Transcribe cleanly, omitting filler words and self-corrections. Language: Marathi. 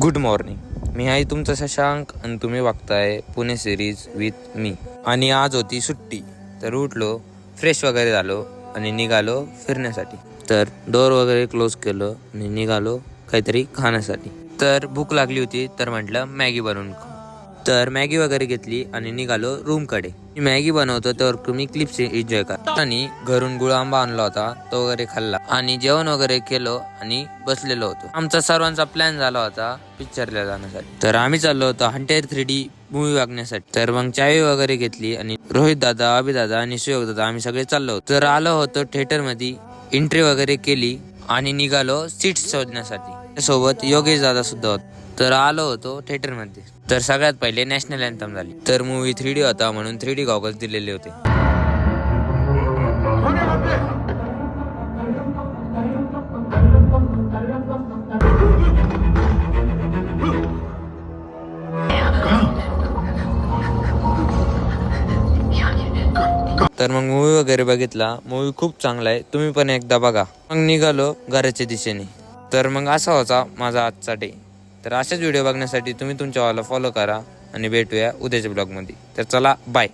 Good morning. मी आहे तुमचा शशांक आणि तुम्ही बघताय पुणे सिरीज विथ मी. आणि आज होती सुट्टी, तर उठलो, फ्रेश वगैरे झालो आणि निघालो फिरण्यासाठी. तर डोअर वगैरे क्लोज केलं आणि निघालो काहीतरी खाण्यासाठी. तर भूक लागली होती, तर म्हटलं मॅगी बनवून खाऊ. तर मॅगी वगैरे घेतली आणि निघालो रूमकडे. मॅगी बनवतो तर तुम्ही क्लिप्स एन्जॉय करा. आणि घरून गुळ आंबा आणला होता, तो वगैरे खाल्ला आणि जेवण वगैरे केलो आणि बसलेलो होतो. आमचा सर्वांचा प्लॅन झाला होता पिक्चरला जाण्यासाठी. तर आम्ही चाललो होतो हंटर 3D मूवी बघण्यासाठी. तर मग चाय वगैरे घेतली आणि रोहित दादा, अभि दादा आणि सुयोग दादा आम्ही सगळे चाललो होतो. तर आलो होतो थिएटर मध्ये, एंट्री वगैरे केली आणि निघालो सीट्स शोधण्यासाठी. सोबत योगेश दादा सुद्धा होता. तर आलो होतो थिएटर मध्ये. तर सगळ्यात पहिले नॅशनल अँथम झाली. तर मूवी 3D होता म्हणून 3D गॉगल्स दिलेले होते. तर मग मूवी वगैरे बघितला. मूवी खूप चांगला आहे, तुम्ही पण एकदा बघा. मग निघालो घराच्या दिशेने. तर मग असा होता माझा आजचा डे. तर अशाच व्हिडिओ बघण्यासाठी तुम्ही तुमच्या वाला फॉलो करा आणि भेटूया उद्याच्या ब्लॉगमध्ये. तर चला, बाय.